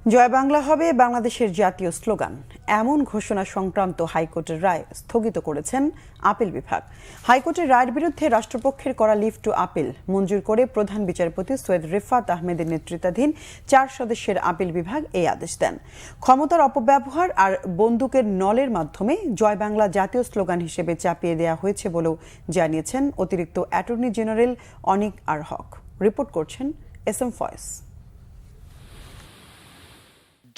জয় বাংলা হবে বাংলাদেশের জাতীয় স্লোগান, এমন ঘোষণা সংক্রান্ত হাইকোর্টের রায় স্থগিত করেছেন আপিল বিভাগ। হাইকোর্টের রায়ের বিরুদ্ধে রাষ্ট্রপক্ষের করা লিভ টু আপিল মঞ্জুর করে প্রধান বিচারপতি সৈয়দ রিফাত আহমেদের নেতৃত্বাধীন ৪ সদস্যের আপিল বিভাগ এই আদেশ দেন। ক্ষমতার অপব্যবহার আর বন্দুকের নলের মাধ্যমে জয় বাংলা জাতীয় স্লোগান হিসেবে চাপিয়ে দেওয়া হয়েছে বলেও জানিয়েছেন অতিরিক্ত অ্যাটর্নি জেনারেল অনিক আর হক। রিপোর্ট করছেন SM ফয়েজ।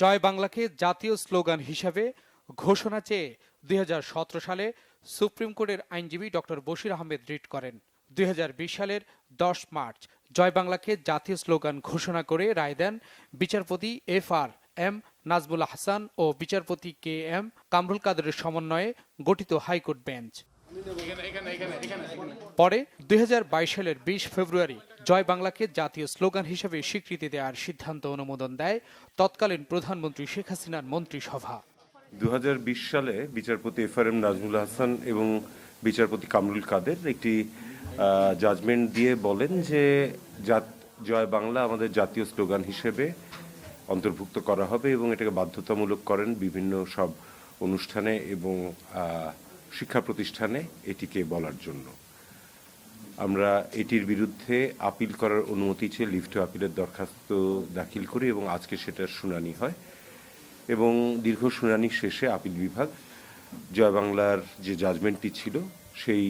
জয় বাংলাকে জাতীয় স্লোগান হিসেবে ঘোষণা চেয়ে ২০১৭ সালে সুপ্রিম কোর্টের আইনজীবী ডক্টর বশির আহমেদ রিট করেন। ২০২০ সালের ১০ মার্চ জয় বাংলাকে জাতীয় স্লোগান ঘোষণা করে রায় দেন বিচারপতি FRM নাজমুল হাসান ও বিচারপতি KM কামরুল কাদেরের সমন্বয়ে গঠিত হাইকোর্ট বেঞ্চ। পরে ২০২২ সালের ২০ ফেব্রুয়ারি জয় বাংলাকে জাতীয় স্লোগান হিসেবে স্বীকৃতি দেওয়ার সিদ্ধান্ত অনুমোদন দেয় তৎকালীন প্রধানমন্ত্রী শেখ হাসিনার মন্ত্রিসভা। ২০২০ সালে বিচারপতি FRM নাজমুল হাসান এবং বিচারপতি কামরুল কাদের একটি জাজমেন্ট দিয়ে বলেন যে জয় বাংলা আমাদের জাতীয় স্লোগান হিসেবে অন্তর্ভুক্ত করা হবে এবং এটাকে বাধ্যতামূলক করেন বিভিন্ন সব অনুষ্ঠানে এবং শিক্ষা প্রতিষ্ঠানে এটিকে বলার জন্য। আমরা এটির বিরুদ্ধে আপিল করার অনুমতি চেয়ে লিভ টু আপিলের দরখাস্ত দাখিল করি এবং আজকে সেটার শুনানি হয় এবং দীর্ঘ শুনানি শেষে আপিল বিভাগ জয় বাংলার যে জাজমেন্টটি ছিল সেই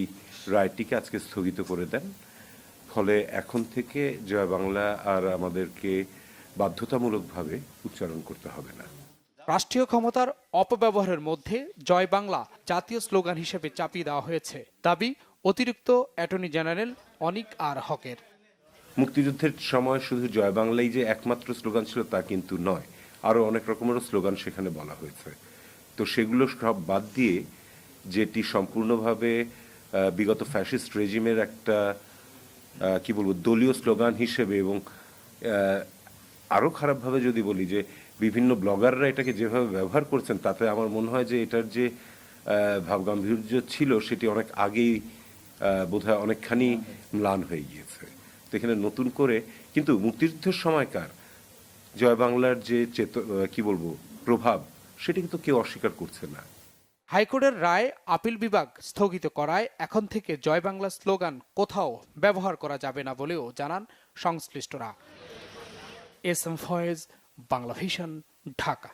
রায়টিকে আজকে স্থগিত করে দেন। ফলে এখন থেকে জয় বাংলা আর আমাদেরকে বাধ্যতামূলকভাবে উচ্চারণ করতে হবে না। রাষ্ট্রীয় ক্ষমতার অপব্যবহারের মধ্যে জয় বাংলা জাতীয় স্লোগান হিসেবে চাপিয়ে দেওয়া হয়েছে দাবি অতিরিক্ত অ্যাটর্নি জেনারেল অনিক আর হকের। মুক্তিযুদ্ধের সময় শুধু জয় বাংলাই যে একমাত্র স্লোগান ছিল তা কিন্তু নয়, আরও অনেক রকমেরও স্লোগান সেখানে বলা হয়েছে। তো সেগুলো সব বাদ দিয়ে যেটি সম্পূর্ণভাবে বিগত ফ্যাসিস্ট রেজিমের একটা কি বলবো দলীয় স্লোগান হিসেবে এবং আরও খারাপভাবে যদি বলি যে বিভিন্ন ব্লগাররা এটাকে যেভাবে ব্যবহার করছেন তাতে আমার মনে হয় যে এটার যে ভাবগাম্ভীর্য ছিল সেটি অনেক আগেই বোধহয় অনেকখানি ম্লান হয়ে গিয়েছে। তো এখানে নতুন করে কিন্তু মুক্তিযুদ্ধের সময়কার জয় বাংলার যে কি বলবো প্রভাব সেটি কিন্তু কেউ অস্বীকার করছে না। হাইকোর্টের রায় আপিল বিভাগ স্থগিত করায় এখন থেকে জয় বাংলা স্লোগান কোথাও ব্যবহার করা যাবে না বলেও জানান সংশ্লিষ্টরা। SM Foyez, Bangla Vision, Dhaka.